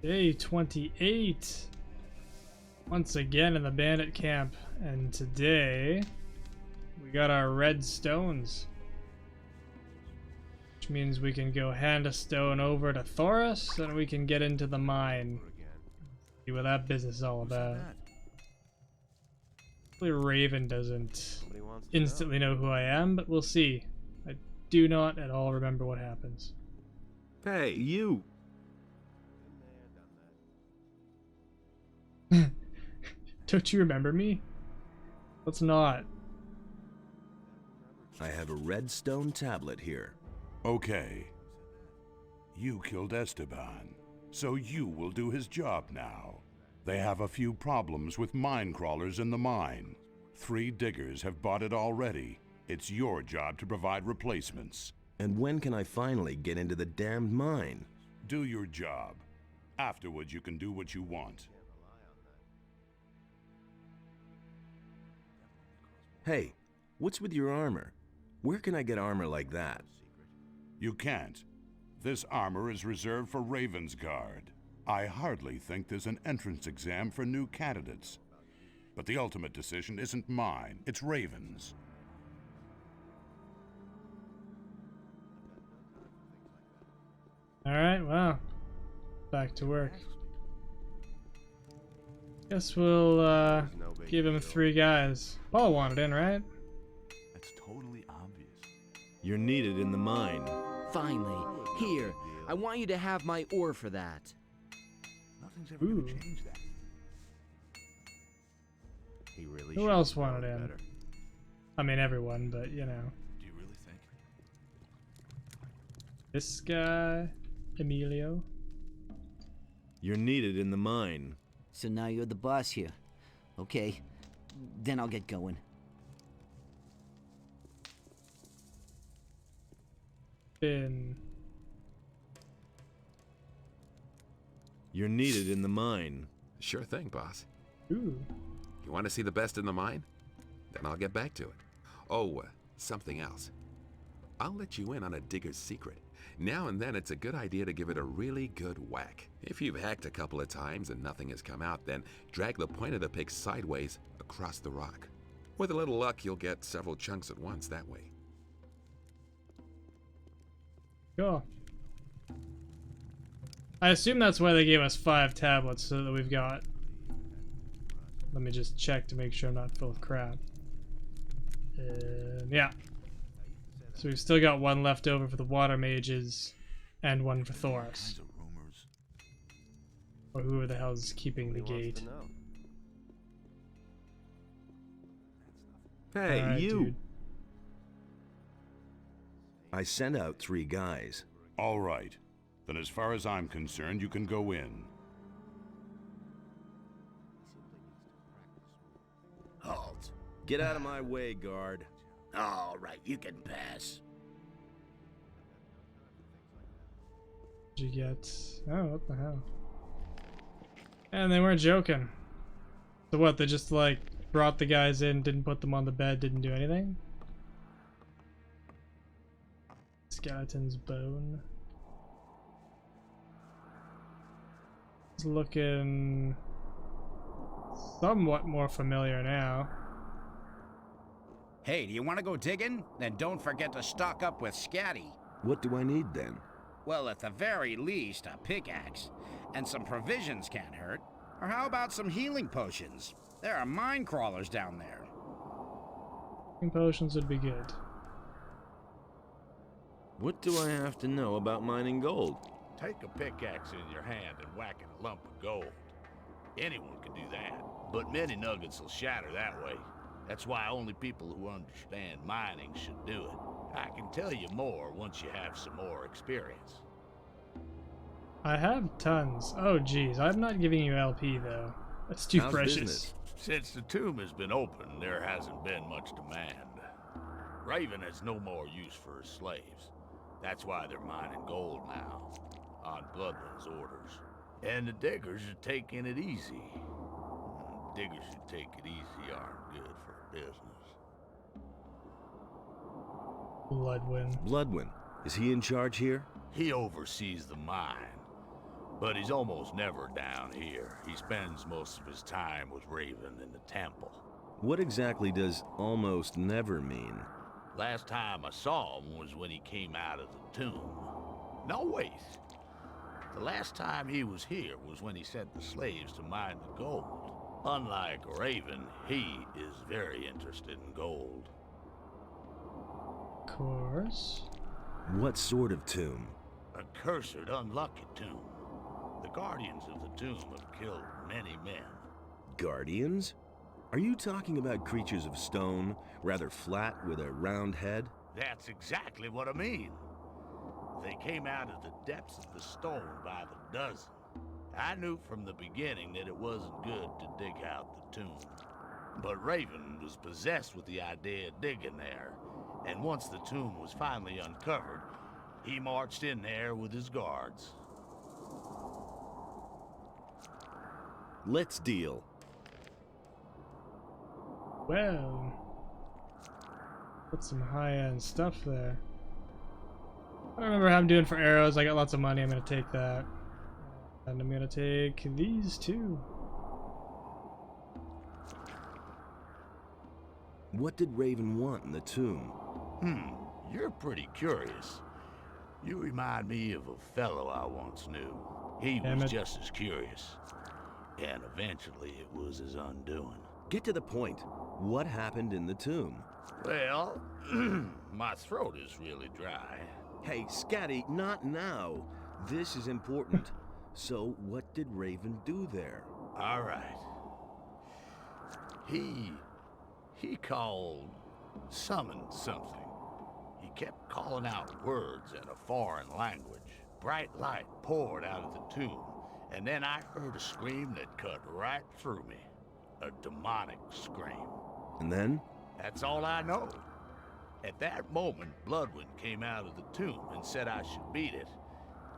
Day 28. Once again in the bandit camp, and today we got our red stones, which means we can go hand a stone over to Thoris and we can get into the mine. See what that business is all about. Hopefully Raven doesn't instantly know who I am, but we'll see. I do not at all remember what happens. Hey, you! Don't you remember me? Let's not. I have a red stone tablet here. Okay. You killed Esteban, so you will do his job now. They have a few problems with mine crawlers in the mine. 3 diggers have bought it already. It's your job to provide replacements. And when can I finally get into the damned mine? Do your job. Afterwards, you can do what you want. Hey, what's with your armor? Where can I get armor like that? You can't. This armor is reserved for Raven's Guard. I hardly think there's an entrance exam for new candidates. But the ultimate decision isn't mine, it's Raven's. Alright, well, back to work. Guess we'll give him 3 guys. Paul wanted in, right? That's totally obvious. You're needed in the mine. Finally, here. I want you to have my ore for that. Nothing's ever Ooh. gonna change that. He really Who should else have known wanted in? better. I mean everyone, but you know. Do you really think? This guy, Emilio. You're needed in the mine. So now you're the boss here. Okay, then I'll get going. Finn. You're needed in the mine. Sure thing, boss. Ooh. You want to see the best in the mine? Then I'll get back to it. Oh, something else. I'll let you in on a digger's secret. Now and then it's a good idea to give it a really good whack. If you've hacked a couple of times and nothing has come out, then drag the point of the pick sideways across the rock. With a little luck, you'll get several chunks at once that way. Cool. I assume that's why they gave us 5 tablets, so that we've got... Let me just check to make sure I'm not full of crap. Yeah. So we've still got 1 left over for the water mages, and 1 for Thoris. Kinds of rumors. Or whoever the hell's keeping the gate. Hey, Alright, you! dude. I sent out 3 guys. All right. Then as far as I'm concerned, you can go in. Halt. Get out of my way, guard. All right, you can pass. Did you get... Oh, what the hell? And they weren't joking. So what, they just like brought the guys in, didn't put them on the bed, didn't do anything? Skeleton's bone. It's looking somewhat more familiar now. Hey, do you want to go digging? Then don't forget to stock up with scatty. What do I need then? Well, at the very least, a pickaxe. And some provisions can't hurt. Or how about some healing potions? There are mine crawlers down there. Potions would be good. What do I have to know about mining gold? Take a pickaxe in your hand and whack a lump of gold. Anyone can do that, but many nuggets will shatter that way. That's why only people who understand mining should do it. I can tell you more once you have some more experience. I have tons. Oh geez, I'm not giving you LP though. That's too How's precious. business? Since the tomb has been open, there hasn't been much demand. Raven has no more use for his slaves. That's why they're mining gold now, on Bloodwyn's orders. And the diggers are taking it easy. Diggers who take it easy aren't good for business. Bloodwyn. Bloodwyn. Is he in charge here? He oversees the mine. But he's almost never down here. He spends most of his time with Raven in the temple. What exactly does almost never mean? Last time I saw him was when he came out of the tomb. No, wait. The last time he was here was when he sent the slaves to mine the gold. Unlike Raven, he is very interested in gold. Of course. What sort of tomb? A cursed, unlucky tomb. The guardians of the tomb have killed many men. Guardians? Are you talking about creatures of stone, rather flat with a round head? That's exactly what I mean. They came out of the depths of the stone by the dozen. I knew from the beginning that it wasn't good to dig out the tomb. But Raven was possessed with the idea of digging there, and once the tomb was finally uncovered, he marched in there with his guards. Let's deal. Well, put some high-end stuff there. I don't remember how I'm doing for arrows. I got lots of money. I'm gonna take that, and I'm gonna take these too. What did Raven want in the tomb? You're pretty curious. You remind me of a fellow I once knew. He Damn was it. just as curious. And eventually it was his undoing. Get to the point. What happened in the tomb? Well, my throat is really dry. Hey, Scatty, not now. This is important. So, what did Raven do there? All right. He summoned something. He kept calling out words in a foreign language. Bright light poured out of the tomb, and then I heard a scream that cut right through me. A demonic scream. And then? That's all I know. At that moment, Bloodwyn came out of the tomb and said I should beat it,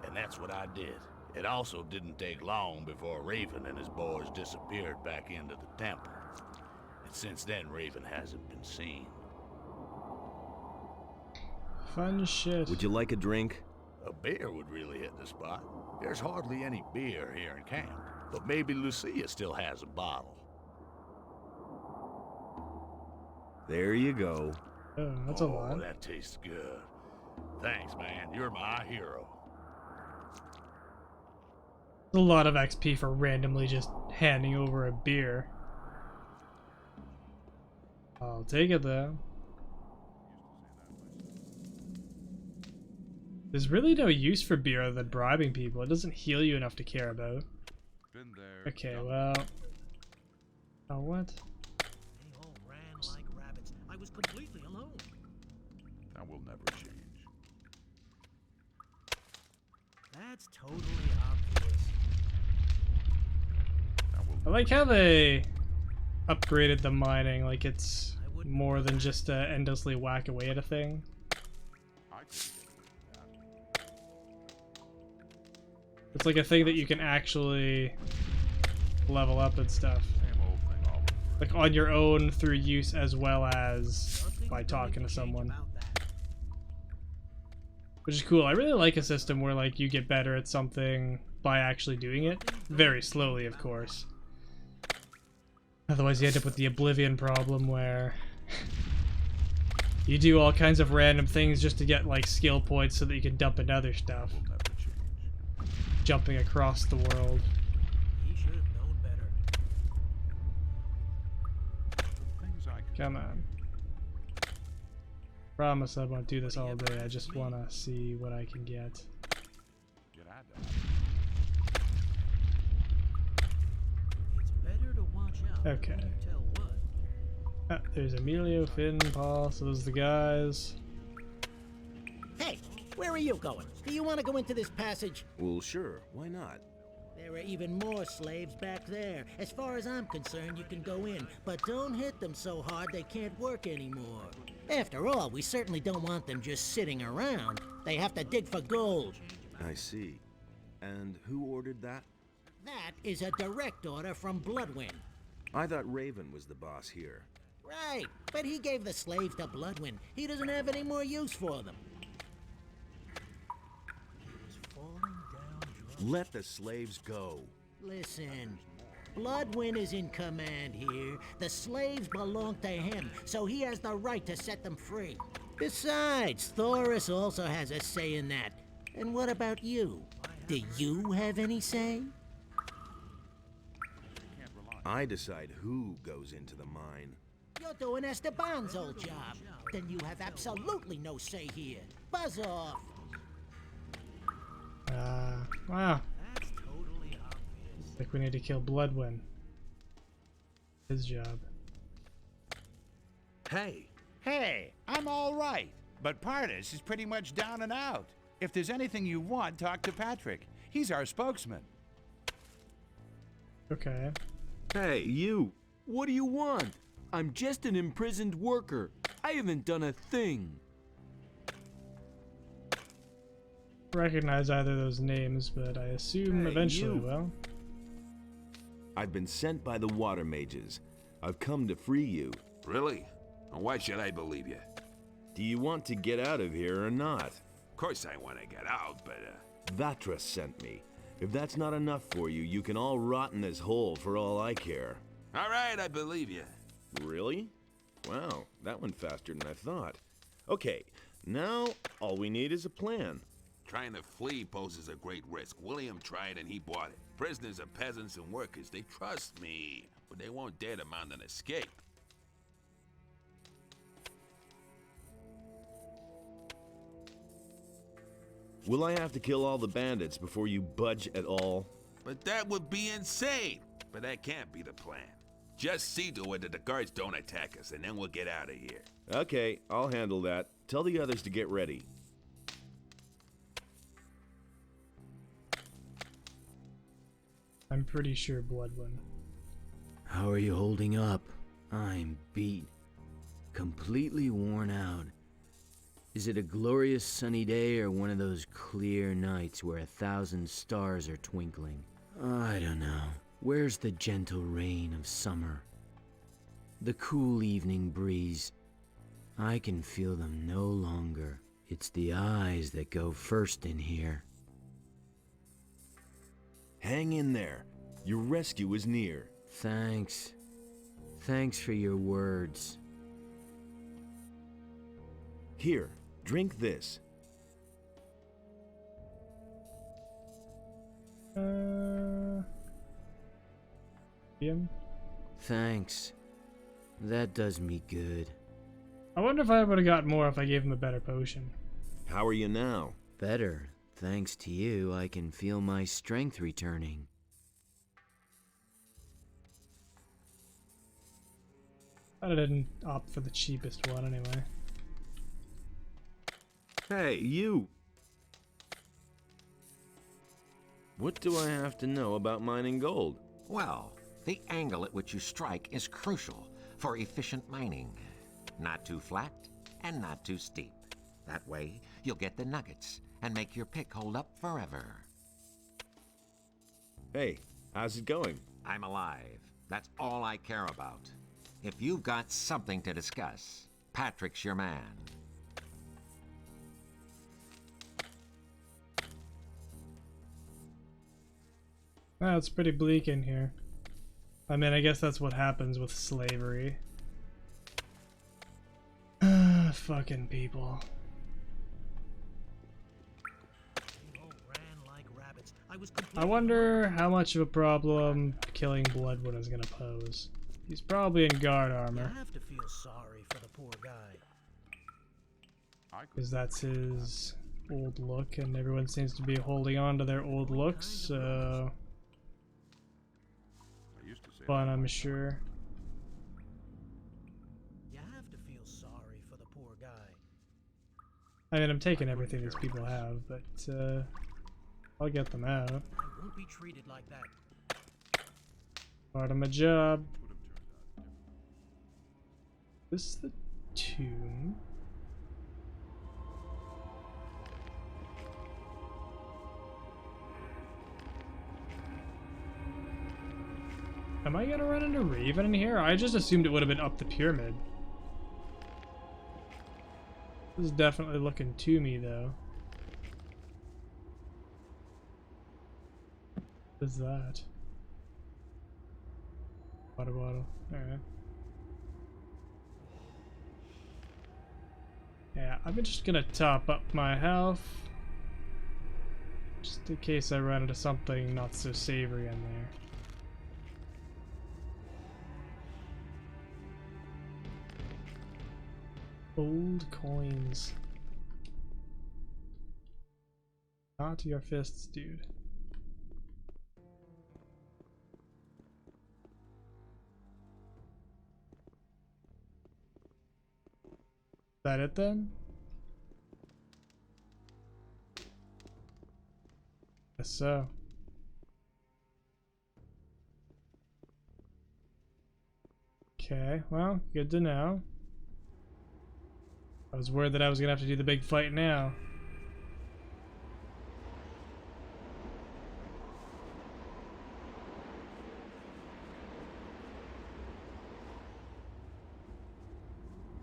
and that's what I did. It also didn't take long before Raven and his boys disappeared back into the temple. And since then, Raven hasn't been seen. Fun shit. Would you like a drink? A beer would really hit the spot. There's hardly any beer here in camp, but maybe Lucia still has a bottle. There you go. Oh, that's a lot. That tastes good. Thanks, man. You're my hero. A lot of XP for randomly just handing over a beer. I'll take it though. There's really no use for beer other than bribing people. It doesn't heal you enough to care about. Been there. Okay, well... Oh, what? They all ran like rabbits. I was completely alone. That will never change. That's totally obvious. That will I like how they upgraded the mining, like it's more than just to endlessly whack away at a thing. I could It's like a thing that you can actually level up and stuff. same old thing all over. Like on your own through use as well as by talking to someone. Which is cool. I really like a system where like you get better at something by actually doing it. Very slowly, of course. Otherwise you end up with the oblivion problem where you do all kinds of random things just to get like skill points so that you can dump into other stuff. Will never change. Jumping across the world. He should have known better. Things I could Come on. Promise I won't do this all day. I just want to see what I can get. get at that. It's better to watch out. Okay. When you tell what. Ah, there's Emilio, Finn, Paul. So those are the guys. Hey, where are you going? Do you want to go into this passage? Well, sure. Why not? There are even more slaves back there. As far as I'm concerned, you can go in, but don't hit them so hard they can't work anymore. After all, we certainly don't want them just sitting around. They have to dig for gold. I see. And who ordered that? That is a direct order from Bloodwyn. I thought Raven was the boss here. Right, but he gave the slaves to Bloodwyn. He doesn't have any more use for them. Let the slaves go. Listen, Bloodwyn is in command here. The slaves belong to him, so he has the right to set them free. Besides, Thoris also has a say in that. And what about you? Do you have any say? I decide who goes into the mine. You're doing Esteban's old job. Then you have absolutely no say here. Buzz off. Wow. That's totally obvious. Like we need to kill Bloodwyn. His job. Hey, Hey, I'm all right, but Pardis is pretty much down and out. If there's anything you want, talk to Patrick. He's our spokesman. Okay. hey, you! What do you want? I'm just an imprisoned worker. I haven't done a thing. Recognize either of those names, but I assume Hey, eventually you. will. I've been sent by the water mages. I've come to free you. Really? And why should I believe you? Do you want to get out of here or not? Of course I want to get out, but, Vatra sent me. If that's not enough for you, you can all rot in this hole for all I care. all right, I believe you. Really? Wow, that went faster than I thought. Okay, now all we need is a plan. Trying to flee poses a great risk. William tried and he bought it. Prisoners are peasants and workers. They trust me, but they won't dare to mount an escape. Will I have to kill all the bandits before you budge at all? But that would be insane. But that can't be the plan. Just see to it that the guards don't attack us, and then we'll get out of here. Okay, I'll handle that. Tell the others to get ready. I'm pretty sure Bloodwyn. How are you holding up? I'm beat. Completely worn out. Is it a glorious sunny day or one of those clear nights where 1,000 stars are twinkling? I don't know. Where's the gentle rain of summer? The cool evening breeze. I can feel them no longer. It's the eyes that go first in here. Hang in there. Your rescue is near. Thanks. Thanks for your words. Here, drink this. Ian? Thanks. That does me good. I wonder if I would have got more if I gave him a better potion. How are you now? Better. Thanks to you, I can feel my strength returning. I didn't opt for the cheapest one anyway. Hey, you! What do I have to know about mining gold? Well, the angle at which you strike is crucial for efficient mining. Not too flat and not too steep. That way, you'll get the nuggets and make your pick hold up forever. Hey, how's it going? I'm alive. That's all I care about. If you've got something to discuss, Patrick's your man. Wow, it's pretty bleak in here. I mean, I guess that's what happens with slavery. Fucking people. You all ran like rabbits. I was I wonder how much of a problem killing Bloodwyn is gonna pose. He's probably in guard You armor, have to feel sorry for the poor guy. because that's his old look, and everyone seems to be holding on to their old looks, so... Fun, I'm sure. You have to feel sorry for the poor guy. I mean, I'm taking everything these people have, but, I'll get them out. I won't be treated like that. Part of my job. This is the tomb. Am I gonna run into Raven in here? I just assumed it would have been up the pyramid. This is definitely looking to me, though. What is that? Water bottle. Alright. Yeah, I'm just gonna top up my health. Just in case I run into something not so savory in there. Old coins. Not your fists, dude. Is that it then? Guess so. Okay, well, good to know. I was worried that I was gonna have to do the big fight now.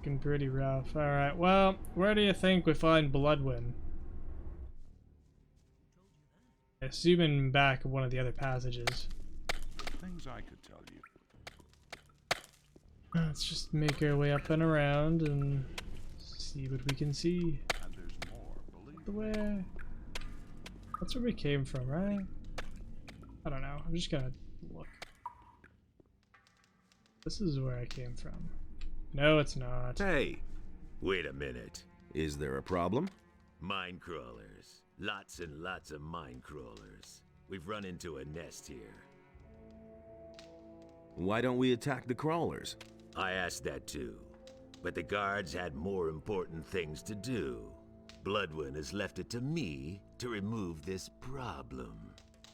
Looking pretty rough. Alright, well, where do you think we find Bloodwyn? Assuming back one of the other passages. Things I could tell you. Let's just make our way up and around and see what we can see. And there's more, believe The way. That's where we came from, right? I don't know. I'm just gonna look. This is where I came from. No, it's not. Hey, wait a minute. Is there a problem? Mine crawlers. Lots and lots of mine crawlers. We've run into a nest here. Why don't we attack the crawlers? I asked that too, but the guards had more important things to do. Bloodwyn has left it to me to remove this problem.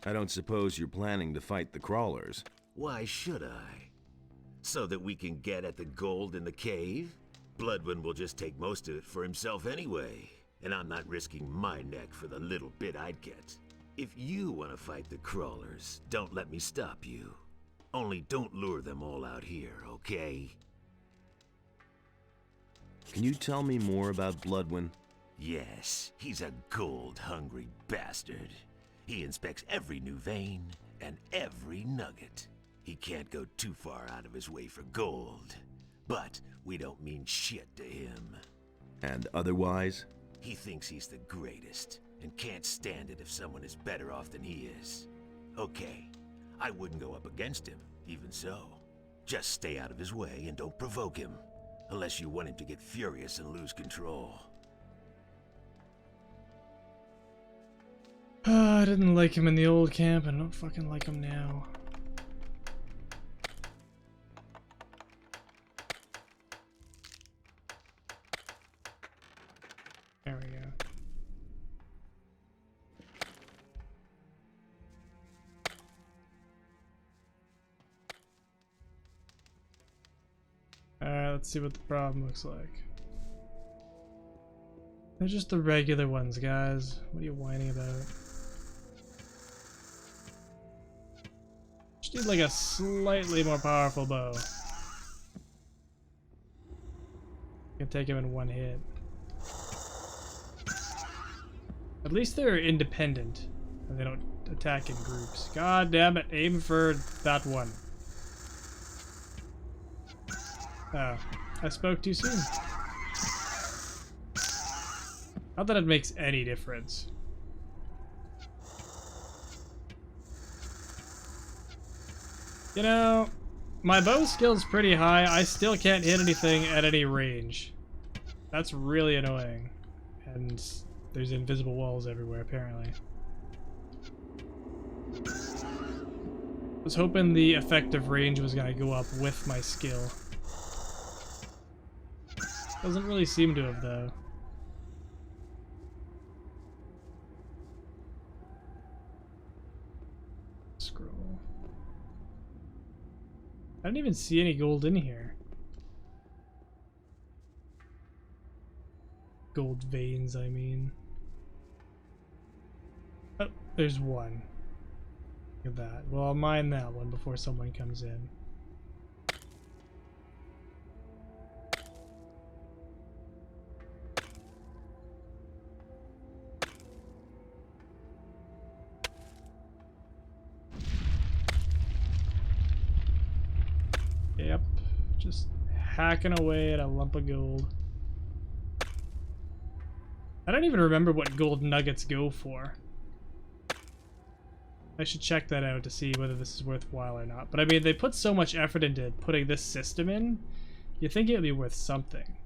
I don't suppose you're planning to fight the crawlers. Why should I? So that we can get at the gold in the cave? Bloodwyn will just take most of it for himself anyway, and I'm not risking my neck for the little bit I'd get. If you want to fight the crawlers, don't let me stop you. Only don't lure them all out here, okay? Can you tell me more about Bloodwyn? Yes, he's a gold-hungry bastard. He inspects every new vein and every nugget. He can't go too far out of his way for gold, but we don't mean shit to him. And otherwise? He thinks he's the greatest and can't stand it if someone is better off than he is. Okay, I wouldn't go up against him, even so. Just stay out of his way and don't provoke him, unless you want him to get furious and lose control. I didn't like him in the old camp, and I don't fucking like him now. There we go. Alright, let's see what the problem looks like. They're just the regular ones, guys. What are you whining about? Just need like a slightly more powerful bow. Can take him in one hit. At least they're independent and they don't attack in groups. God damn it, aim for that one. Oh, I spoke too soon. Not that it makes any difference. You know, my bow skill's pretty high. I still can't hit anything at any range. That's really annoying. And there's invisible walls everywhere, apparently. I was hoping the effective range was gonna go up with my skill. Doesn't really seem to have, though. Scroll. I didn't even see any gold in here. Gold veins, I mean. Oh, there's one. Look at that. Well, I'll mine that one before someone comes in. Yep, just hacking away at a lump of gold. I don't even remember what gold nuggets go for. I should check that out to see whether this is worthwhile or not. But I mean, they put so much effort into putting this system in, you'd think it would be worth something.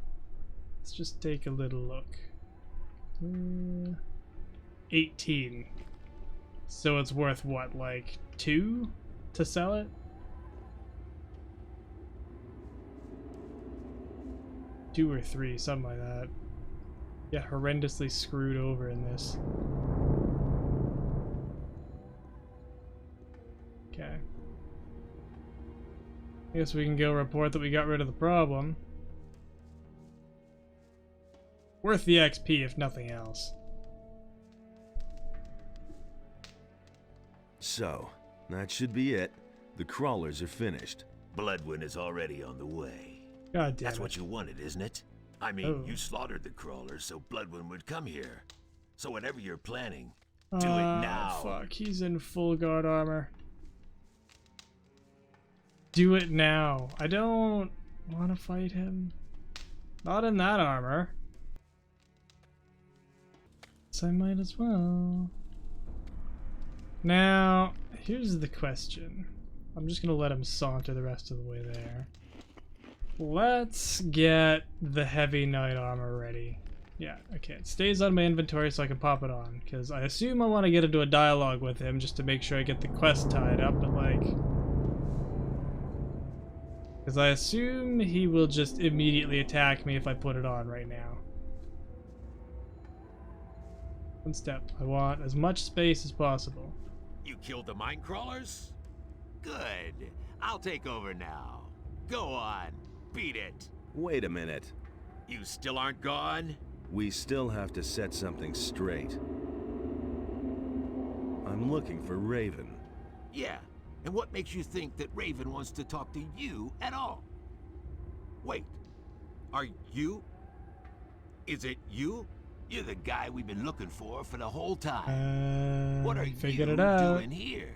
Let's just take a little look. 18. So it's worth what, like 2 to sell it? 2 or 3, something like that. Get horrendously screwed over in this. Okay. I guess we can go report that we got rid of the problem. Worth the XP if nothing else. So, that should be it. The crawlers are finished. Bloodwyn is already on the way. God damn That's it. what you wanted, isn't it? I mean, you slaughtered the crawlers so Bloodwyn would come here. So whatever you're planning, do it now. Fuck, he's in full guard armor. Do it now. I don't want to fight him. Not in that armor. So I might as well. Now, here's the question. I'm just gonna let him saunter the rest of the way there. Let's get the heavy knight armor ready. Yeah, okay, it stays on my inventory so I can pop it on, because I assume I want to get into a dialogue with him just to make sure I get the quest tied up, but like... Because I assume he will just immediately attack me if I put it on right now. One step. I want as much space as possible. You killed the mine crawlers? Good. I'll take over now. Go on. Beat it. Wait a minute. You still aren't gone? We still have to set something straight. I'm looking for Raven. Yeah. And what makes you think that Raven wants to talk to you at all? Wait. Are you? Is it you? You're the guy we've been looking for the whole time. What are you doing here?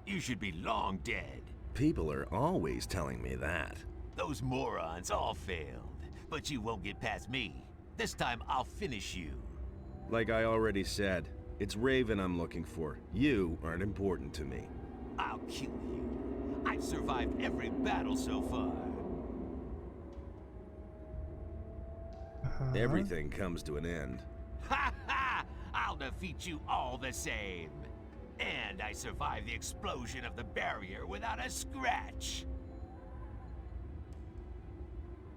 You should be long dead. People are always telling me that. Those morons all failed, but you won't get past me. This time I'll finish you. Like I already said, it's Raven I'm looking for. You aren't important to me. I'll kill you. I've survived every battle so far. Everything comes to an end. Ha ha! I'll defeat you all the same. And I survived the explosion of the barrier without a scratch.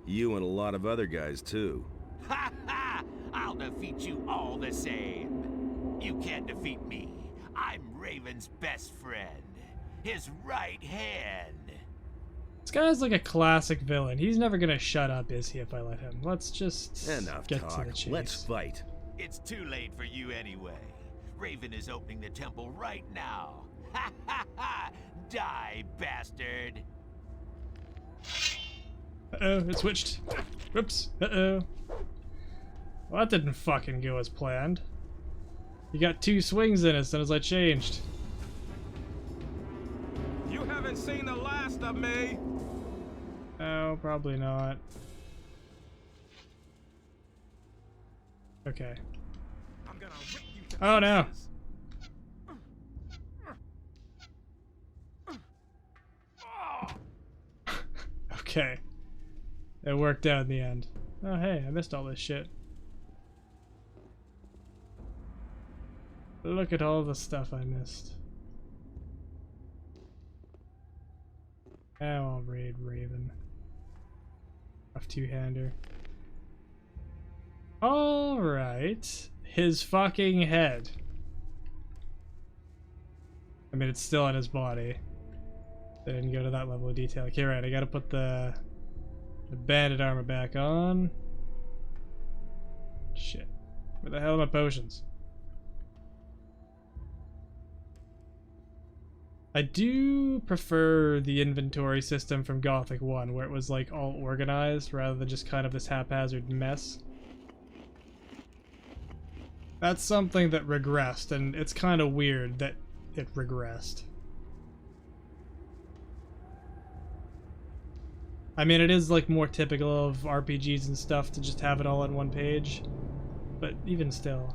You and a lot of other guys, too. Ha ha! I'll defeat you all the same. You can't defeat me. I'm Raven's best friend. His right hand. This guy's like a classic villain. He's never gonna shut up, is he, if I let him? Let's just Enough get talk. to the chase. Let's fight. It's too late for you anyway. Raven is opening the temple right now. Ha ha ha! Die, bastard! Uh-oh, it switched. Whoops. Uh-oh. Well, that didn't fucking go as planned. You got 2 swings in as soon as I changed. You haven't seen the last of me. Oh, probably not. Okay. I'm gonna rip you to Oh no. pieces. Okay. It worked out in the end. Oh hey, I missed all this shit. Look at all the stuff I missed. Now I'll raid Raven. Rough two-hander. Alright. His fucking head. I mean, it's still on his body. They didn't go to that level of detail. Okay, right, I gotta put the bandit armor back on. Shit. Where the hell are my potions? I do prefer the inventory system from Gothic 1, where it was like all organized rather than just kind of this haphazard mess. That's something that regressed, and it's kind of weird that it regressed. I mean, it is like more typical of RPGs and stuff to just have it all on one page, but even still.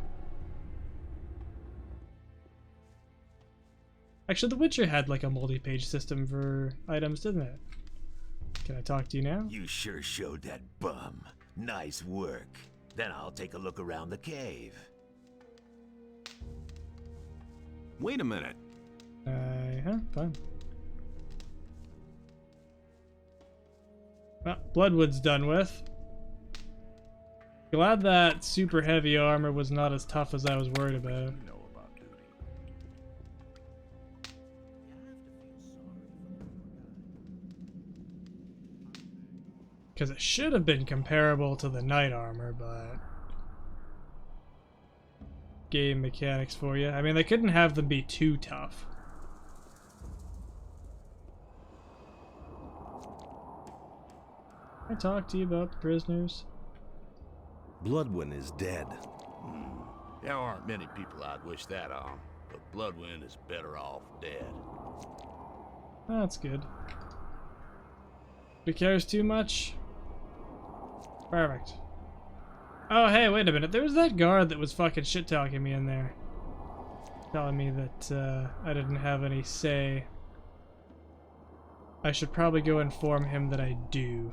Actually, The Witcher had like a multi-page system for items, didn't it? Can I talk to you now? You sure showed that bum. Nice work. Then I'll take a look around the cave. Wait a minute. Fine. Well, Bloodwood's done with. Glad that super heavy armor was not as tough as I was worried about. Because it should have been comparable to the knight armor, but... game mechanics for you. I mean, they couldn't have them be too tough. Can I talk to you about the prisoners? Bloodwyn is dead. There aren't many people I'd wish that on, but Bloodwyn is better off dead. That's good. He cares too much? Perfect. Oh, hey, wait a minute. There was that guard that was fucking shit-talking me in there. Telling me that I didn't have any say. I should probably go inform him that I do.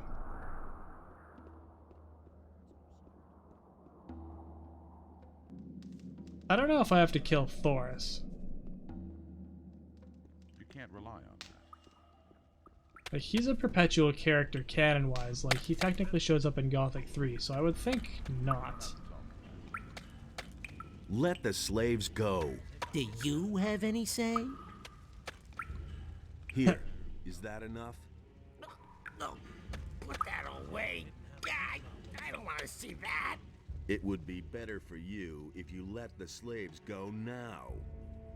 I don't know if I have to kill Thoris. You can't rely on that. Like, he's a perpetual character canon-wise. Like, he technically shows up in Gothic 3, so I would think not. Let the slaves go. Do you have any say? Here. Is that enough? No, put that away. I don't want to see that. It would be better for you if you let the slaves go now.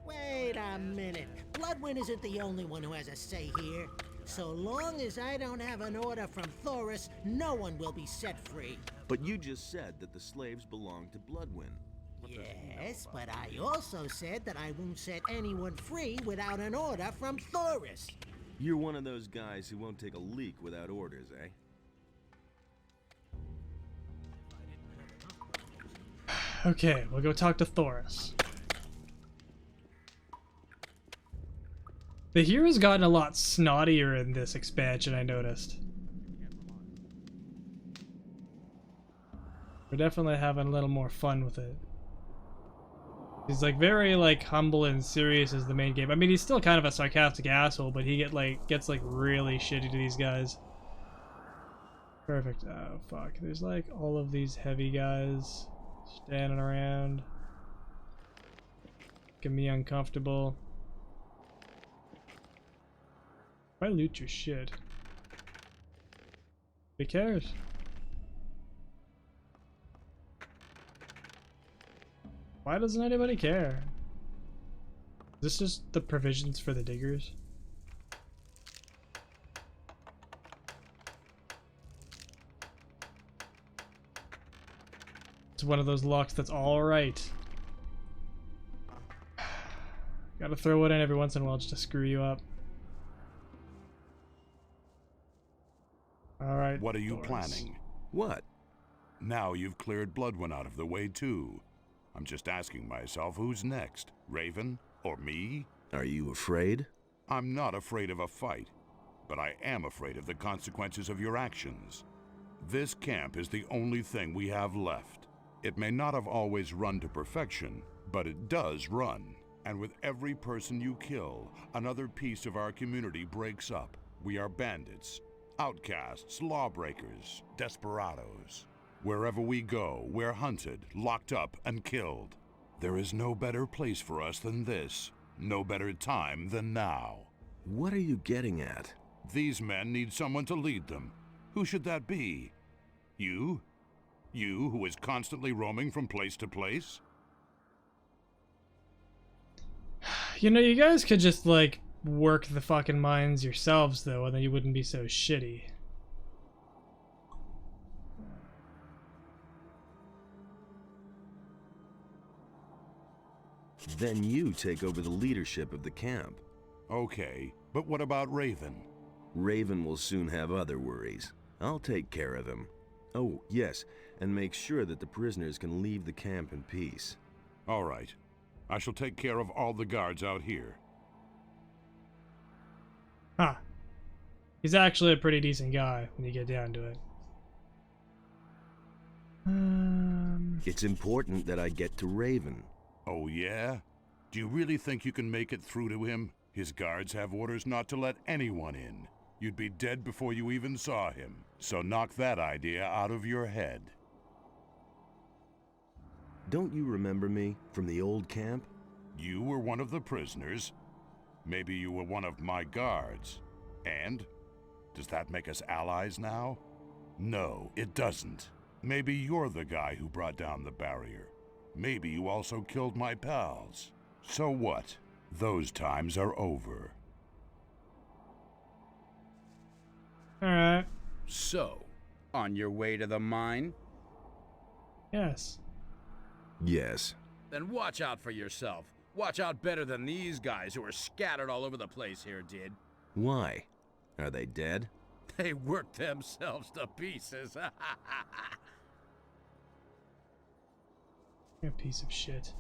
Wait a minute. Bloodwyn isn't the only one who has a say here. So long as I don't have an order from Thoris, no one will be set free. But you just said that the slaves belong to Bloodwyn. Yes, but I also said that I won't set anyone free without an order from Thoris. You're one of those guys who won't take a leak without orders, eh? Okay, we'll go talk to Thoris. The hero's gotten a lot snottier in this expansion, I noticed. We're definitely having a little more fun with it. He's like very like humble and serious as the main game. I mean, he's still kind of a sarcastic asshole, but he gets like really shitty to these guys. Perfect. Oh fuck. There's like all of these heavy guys standing around. Making me uncomfortable. Why loot your shit? Who cares? Why doesn't anybody care? Is this just the provisions for the diggers? It's one of those locks that's alright. Gotta throw it in every once in a while just to screw you up. Alright. What are you planning? What? Now you've cleared Bloodwyn out of the way too. I'm just asking myself, who's next? Raven or me? Are you afraid? I'm not afraid of a fight, but I am afraid of the consequences of your actions. This camp is the only thing we have left. It may not have always run to perfection, but it does run. And with every person you kill, another piece of our community breaks up. We are bandits, outcasts, lawbreakers, desperados. Wherever we go, we're hunted, locked up, and killed. There is no better place for us than this. No better time than now. What are you getting at? These men need someone to lead them. Who should that be? You? You, who is constantly roaming from place to place? You know, you guys could just, like, work the fucking mines yourselves, though, and then you wouldn't be so shitty. Then you take over the leadership of the camp. Okay, but what about Raven? Raven will soon have other worries. I'll take care of him. Oh, yes, and make sure that the prisoners can leave the camp in peace. All right. I shall take care of all the guards out here. Huh. He's actually a pretty decent guy when you get down to it. It's important that I get to Raven. Oh, yeah? Do you really think you can make it through to him? His guards have orders not to let anyone in. You'd be dead before you even saw him. So knock that idea out of your head. Don't you remember me from the old camp? You were one of the prisoners. Maybe you were one of my guards. And? Does that make us allies now? No, it doesn't. Maybe you're the guy who brought down the barrier. Maybe you also killed my pals. So what? Those times are over. Alright. So, on your way to the mine? Yes. Yes. Then watch out for yourself. Watch out better than these guys who are scattered all over the place here did. Why? Are they dead? They worked themselves to pieces. You're a piece of shit.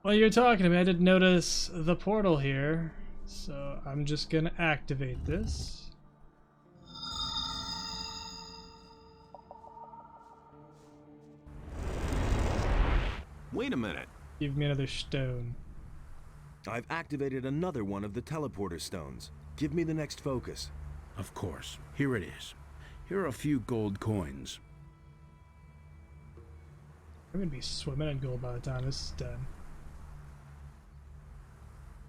While you're talking to me, I did notice the portal here, so I'm just gonna activate this. Wait a minute. Give me another stone. I've activated another one of the teleporter stones. Give me the next focus. Of course. Here it is. Here are a few gold coins. I'm gonna be swimming in gold by the time this is done.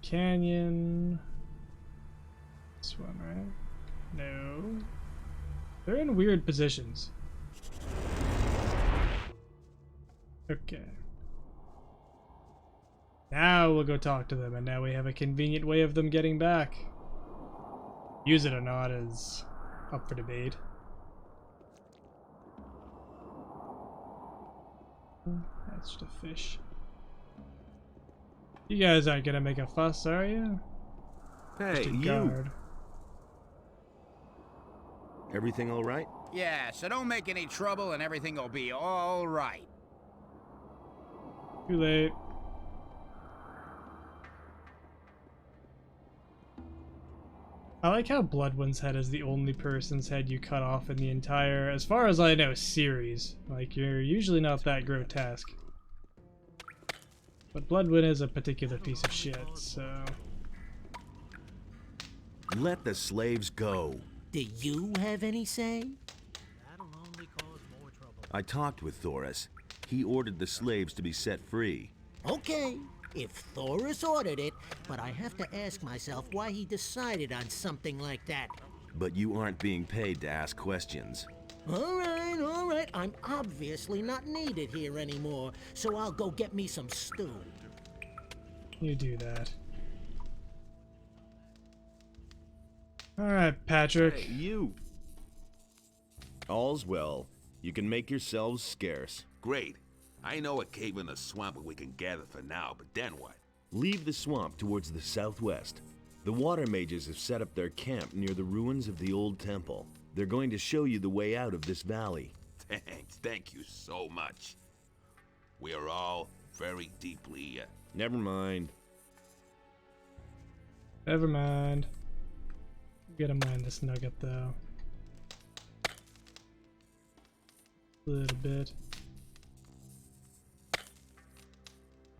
Canyon. This one, right? No. They're in weird positions. Okay. Now we'll go talk to them, and now we have a convenient way of them getting back. Use it or not is up for debate. That's just a fish. You guys aren't gonna make a fuss, are you? Hey, you! Everything all right? Yeah, so don't make any trouble and everything will be all right. Too late. I like how Bloodwyn's head is the only person's head you cut off in the entire, as far as I know, series. Like, you're usually not that grotesque. But Bloodwyn is a particular piece of shit, so... Let the slaves go. Do you have any say? That'll only cause more trouble. I talked with Thoris. He ordered the slaves to be set free. Okay, if Thoris ordered it, but I have to ask myself why he decided on something like that. But you aren't being paid to ask questions. All right. I'm obviously not needed here anymore, so I'll go get me some stew. You do that. Alright, Patrick. Hey, you! All's well. You can make yourselves scarce. Great. I know a cave in the swamp where we can gather for now, but then what? Leave the swamp towards the southwest. The water mages have set up their camp near the ruins of the old temple. They're going to show you the way out of this valley. Thanks. Thank you so much. We are all very deeply... Never mind. Never mind. We gotta mine this nugget, though. A little bit.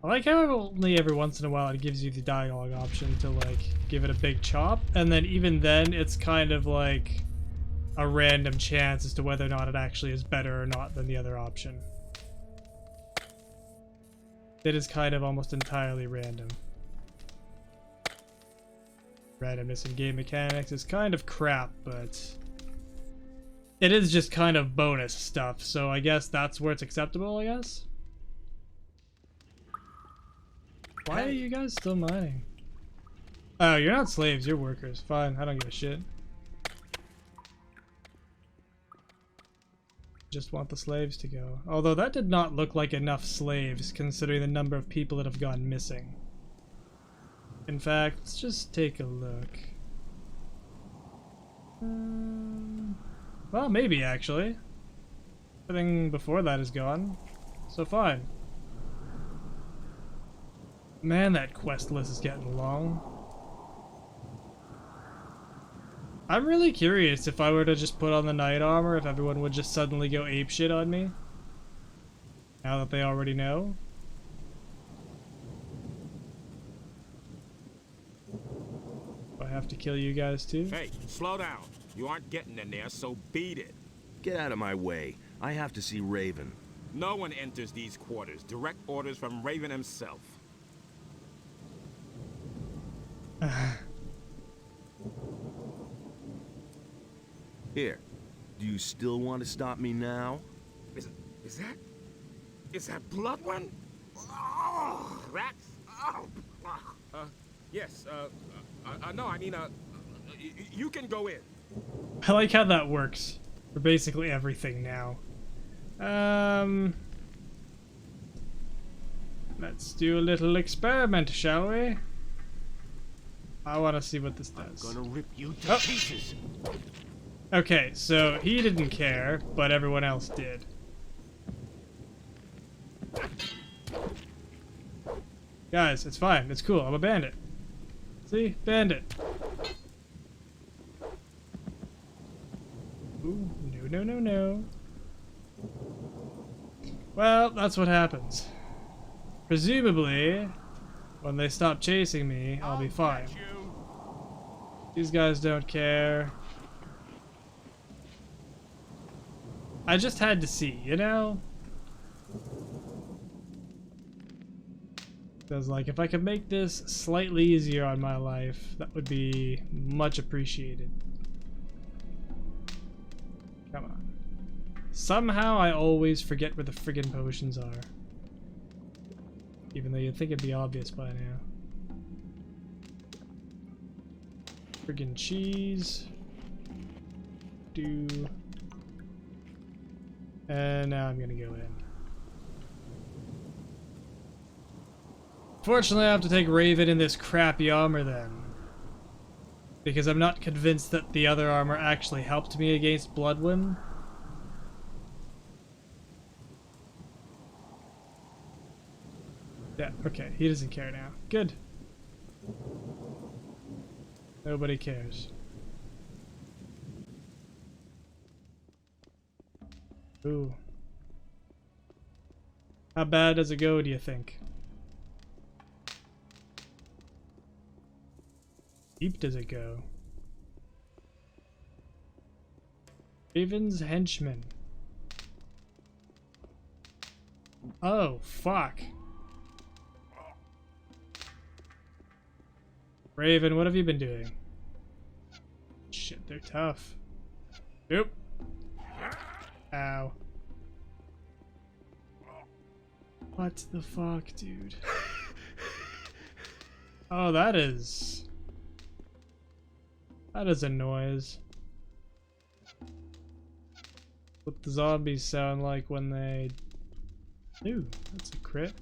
I like how only every once in a while it gives you the dialogue option to, like, give it a big chop, and then even then it's kind of like a random chance as to whether or not it actually is better or not than the other option. It is kind of almost entirely random. Randomness in game mechanics is kind of crap, but it is just kind of bonus stuff, so I guess that's where it's acceptable, I guess? Why are you guys still mining? Oh, you're not slaves, you're workers. Fine, I don't give a shit. Just want the slaves to go. Although that did not look like enough slaves, considering the number of people that have gone missing. In fact, let's just take a look. Well, maybe actually. Everything before that is gone. So fine. Man, that quest list is getting long. I'm really curious if I were to just put on the knight armor, if everyone would just suddenly go apeshit on me. Now that they already know. Do I have to kill you guys too? Hey, slow down. You aren't getting in there, so beat it. Get out of my way. I have to see Raven. No one enters these quarters. Direct orders from Raven himself. Here. Do you still want to stop me now? Is that Bloodwyn? Oh, that's... Oh. Yes, no, I mean, you can go in. I like how that works for basically everything now. Let's do a little experiment, shall we? I want to see what this does. I'm gonna rip you to pieces. Okay, so he didn't care, but everyone else did. Guys, it's fine. It's cool. I'm a bandit. See? Bandit. Ooh, no, no, no, no. Well, that's what happens. Presumably, when they stop chasing me, I'll be fine. These guys don't care. I just had to see, you know? Because, like, if I could make this slightly easier on my life, that would be much appreciated. Come on. Somehow I always forget where the friggin' potions are. Even though you'd think it'd be obvious by now. Friggin' cheese. And now I'm gonna go in. Fortunately, I have to take Raven in this crappy armor then. Because I'm not convinced that the other armor actually helped me against Bloodwyn. Yeah, okay, he doesn't care now. Good. Nobody cares. Ooh. How bad does it go, do you think? Deep does it go? Raven's henchman. Oh, fuck. Raven, what have you been doing? Shit, they're tough. Nope. Ow. What the fuck, dude? Oh, that is a noise. What the zombies sound like when they... Ooh, that's a crit.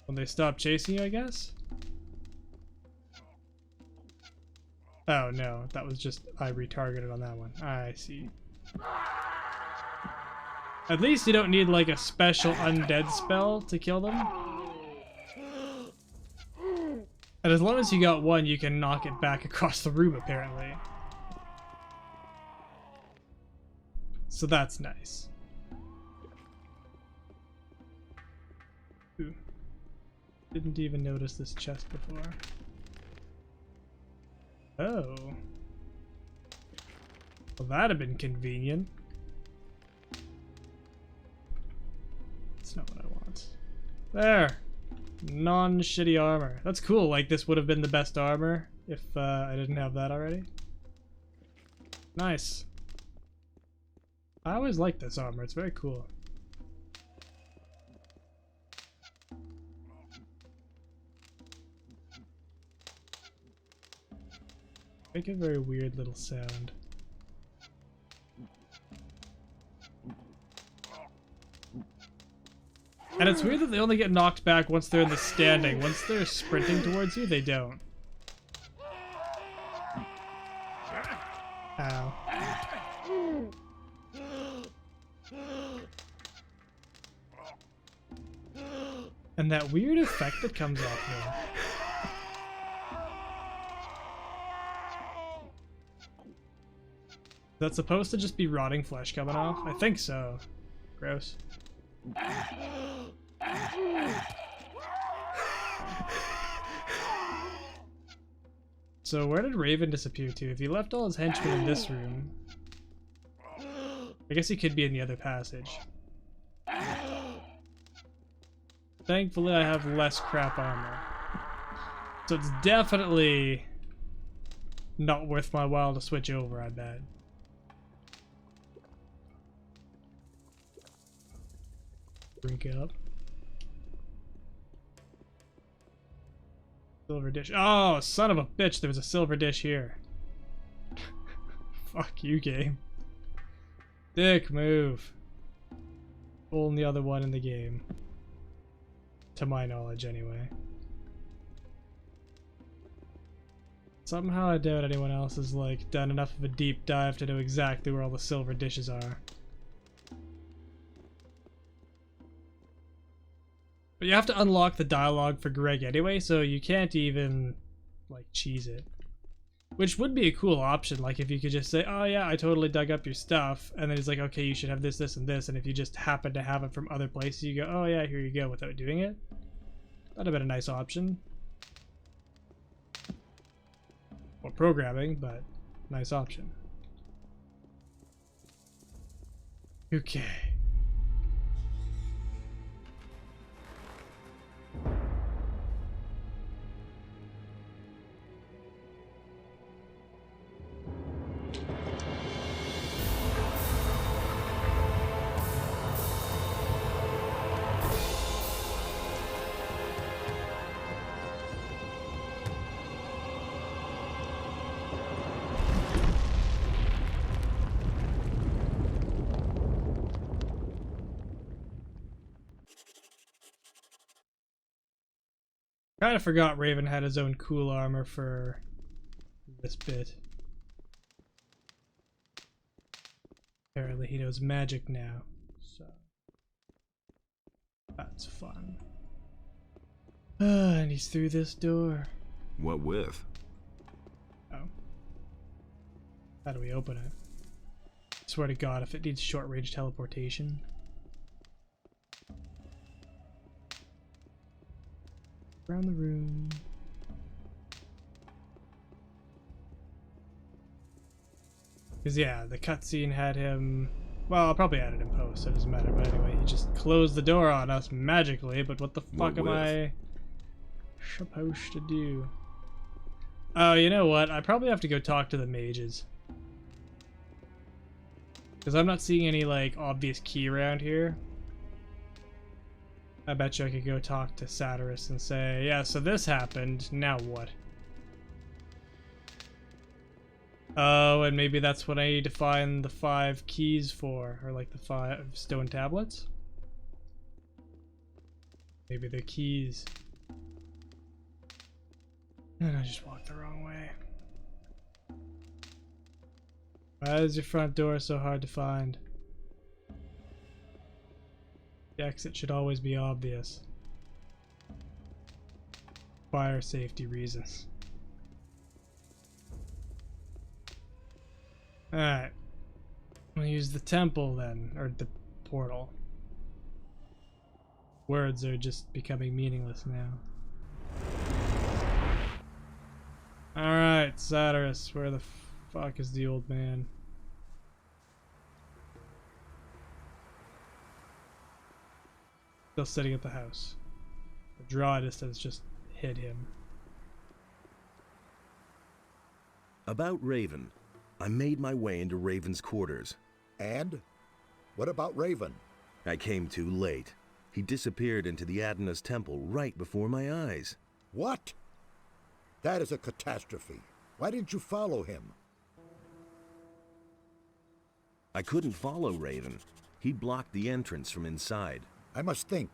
When they stop chasing you, I guess? Oh no, that was just... I retargeted on that one. I see. At least you don't need like a special undead spell to kill them. And as long as you got one, you can knock it back across the room, apparently. So that's nice. Ooh. Didn't even notice this chest before. Oh. Well, that'd have been convenient. That's not what I want. There! Non-shitty armor. That's cool, like this would have been the best armor if I didn't have that already. Nice. I always like this armor, it's very cool. Make a very weird little sound. And it's weird that they only get knocked back once they're in the standing. Once they're sprinting towards you, they don't. Ow. And that weird effect that comes off me. That's supposed to just be rotting flesh coming off? I think so. Gross. So where did Raven disappear to? If he left all his henchmen in this room, I guess he could be in the other passage. Thankfully I have less crap armor. So it's definitely not worth my while to switch over, I bet. Drink up. Silver dish. Oh, son of a bitch, there was a silver dish here. Fuck you, game. Dick move. Only other one in the game. To my knowledge, anyway. Somehow I doubt anyone else has, like, done enough of a deep dive to know exactly where all the silver dishes are. But you have to unlock the dialogue for Greg anyway, so you can't even, like, cheese it. Which would be a cool option, like if you could just say, oh yeah, I totally dug up your stuff, and then he's like, okay, you should have this, this, and this, and if you just happen to have it from other places, you go, oh yeah, here you go, without doing it. That'd have been a nice option. Or programming, but nice option. Okay. Kind of forgot Raven had his own cool armor for this bit. Apparently he knows magic now, so that's fun. And he's through this door. What with? Oh. How do we open it? Swear to God, if it needs short-range teleportation. Around the room. Because yeah, the cutscene had him, well, I'll probably add it in post, so it doesn't matter, but anyway, he just closed the door on us magically, but what the fuck am I supposed to do? Oh, you know what, I probably have to go talk to the mages. Because I'm not seeing any, like, obvious key around here. I bet you I could go talk to Satyrus and say, yeah, so this happened, now what? Oh, and maybe that's what I need to find the 5 keys for, or like the 5 stone tablets? Maybe they're keys. And I just walked the wrong way. Why is your front door so hard to find? The exit should always be obvious. Fire safety reasons. Alright. We'll use the temple then, or the portal. Words are just becoming meaningless now. Alright, Satyrus, where the fuck is the old man? Still sitting at the house. The Druidist has just hit him. About Raven. I made my way into Raven's quarters. And? What about Raven? I came too late. He disappeared into the Adana's temple right before my eyes. What? That is a catastrophe. Why didn't you follow him? I couldn't follow Raven. He blocked the entrance from inside. I must think.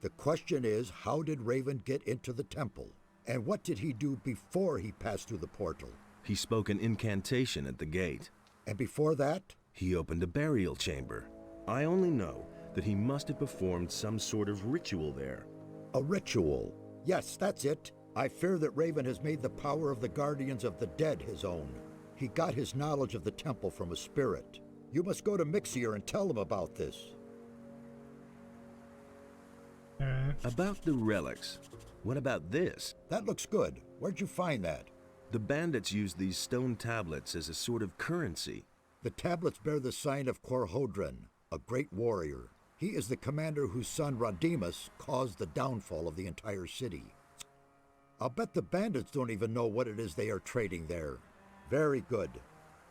The question is, how did Raven get into the temple? And what did he do before he passed through the portal? He spoke an incantation at the gate. And before that? He opened a burial chamber. I only know that he must have performed some sort of ritual there. A ritual? Yes, that's it. I fear that Raven has made the power of the Guardians of the Dead his own. He got his knowledge of the temple from a spirit. You must go to Mixier and tell him about this. About the relics. What about this? That looks good. Where'd you find that? The bandits used these stone tablets as a sort of currency. The tablets bear the sign of Korhodran, a great warrior. He is the commander whose son Rodimus caused the downfall of the entire city. I'll bet the bandits don't even know what it is they are trading there. Very good.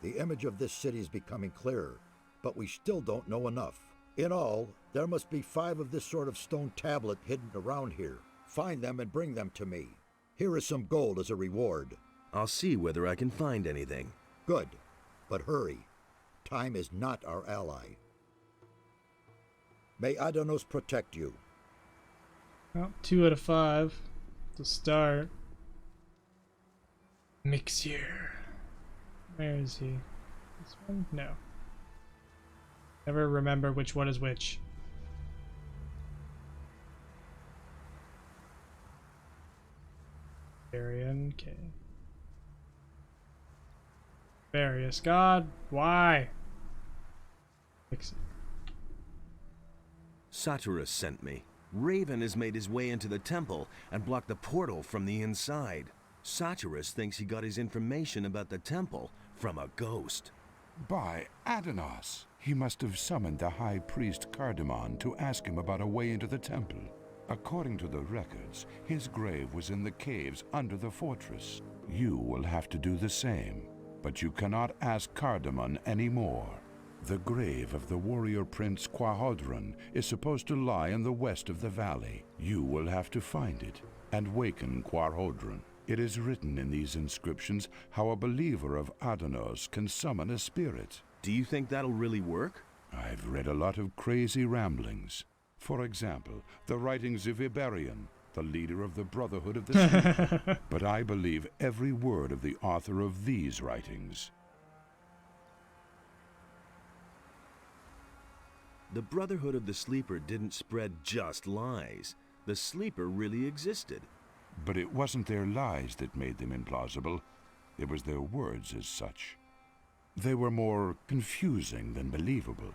The image of this city is becoming clearer, but we still don't know enough. In all, there must be 5 of this sort of stone tablet hidden around here. Find them and bring them to me. Here is some gold as a reward. I'll see whether I can find anything. Good, but hurry. Time is not our ally. May Adanos protect you. Well, 2 out of 5 to start. Mixier. Where is he? This one? No. Never remember which one is which. Varian, okay. Various God, why? Mixier. Satyrus sent me. Raven has made his way into the temple and blocked the portal from the inside. Satyrus thinks he got his information about the temple from a ghost. By Adanos! He must have summoned the High Priest Cardamon to ask him about a way into the temple. According to the records, his grave was in the caves under the fortress. You will have to do the same, but you cannot ask Cardamon anymore. The grave of the warrior prince Quahodran is supposed to lie in the west of the valley. You will have to find it and waken Quahodran. It is written in these inscriptions how a believer of Adanos can summon a spirit. Do you think that'll really work? I've read a lot of crazy ramblings. For example, the writings of Iberian, the leader of the Brotherhood of the Sleeper. But I believe every word of the author of these writings. The Brotherhood of the Sleeper didn't spread just lies. The Sleeper really existed. But it wasn't their lies that made them implausible. It was their words as such. They were more confusing than believable.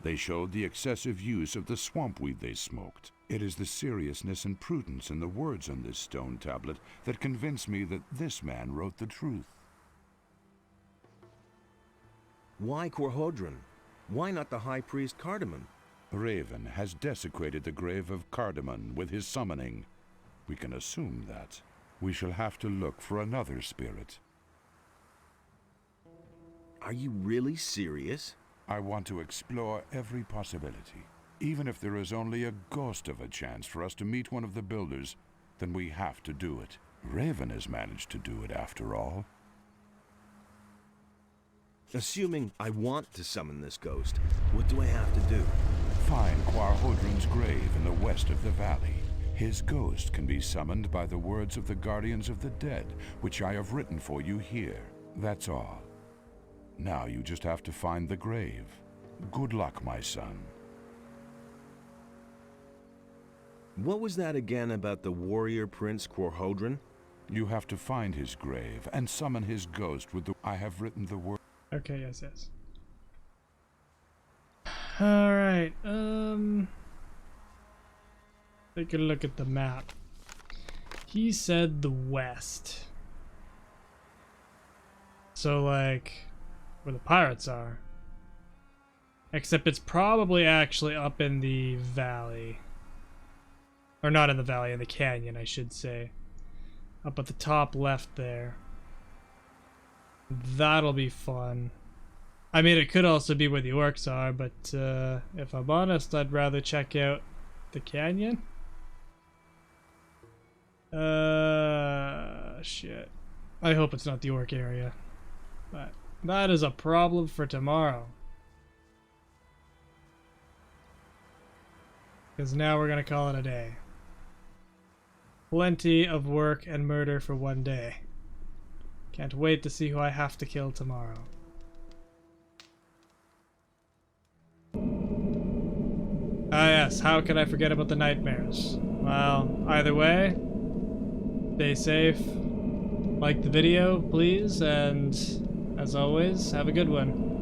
They showed the excessive use of the swamp weed they smoked. It is the seriousness and prudence in the words on this stone tablet that convince me that this man wrote the truth. Why Quahodran? Why not the High Priest Cardamon? Raven has desecrated the grave of Cardamon with his summoning. We can assume that. We shall have to look for another spirit. Are you really serious? I want to explore every possibility. Even if there is only a ghost of a chance for us to meet one of the builders, then we have to do it. Raven has managed to do it after all. Assuming I want to summon this ghost, what do I have to do? Find Quahodran's grave in the west of the valley. His ghost can be summoned by the words of the Guardians of the Dead, which I have written for you here. That's all. Now you just have to find the grave. Good luck, my son. What was that again about the warrior prince Quahodran? You have to find his grave and summon his ghost with the... I have written the word... Okay, yes. Alright, take a look at the map. He said the west. So, like, where the pirates are. Except it's probably actually up in the valley. Or not in the valley, in the canyon, I should say. Up at the top left there. That'll be fun. I mean, it could also be where the orcs are, but if I'm honest, I'd rather check out the canyon. Shit. I hope it's not the orc area. But that is a problem for tomorrow. Because now we're gonna call it a day. Plenty of work and murder for one day. Can't wait to see who I have to kill tomorrow. Ah yes, how could I forget about the nightmares? Well, either way, stay safe, like the video, please, and as always, have a good one.